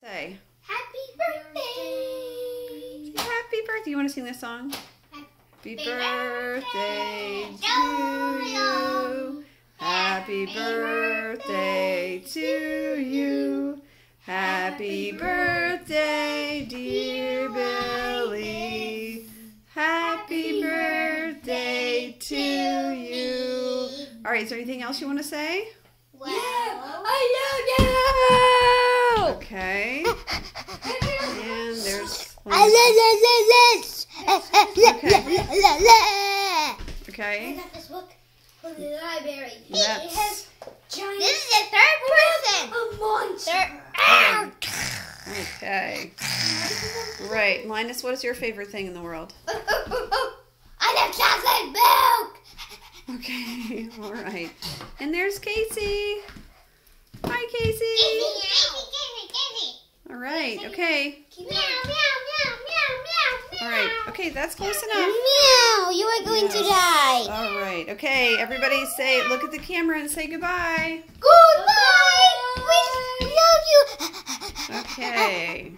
Say. Happy birthday! Happy birthday. You want to sing this song? Happy birthday to you. Happy birthday to you. Happy birthday, dear Billy. Happy birthday to you. All right, is there anything else you want to say? Well, I love you! Okay. And there's... Okay. I got this book from the library. That's... It has giant... This is the third person! A monster! Okay. Right. Linus, what is your favorite thing in the world? I love chocolate milk! Okay. All right. And there's Casey. Hi, Casey. Casey! All right. Okay. Meow, meow, meow, meow, meow. All right. Okay, that's close enough. Meow, you are going to die. All right. Okay, everybody say, look at the camera and say goodbye. Goodbye! We love you. Okay.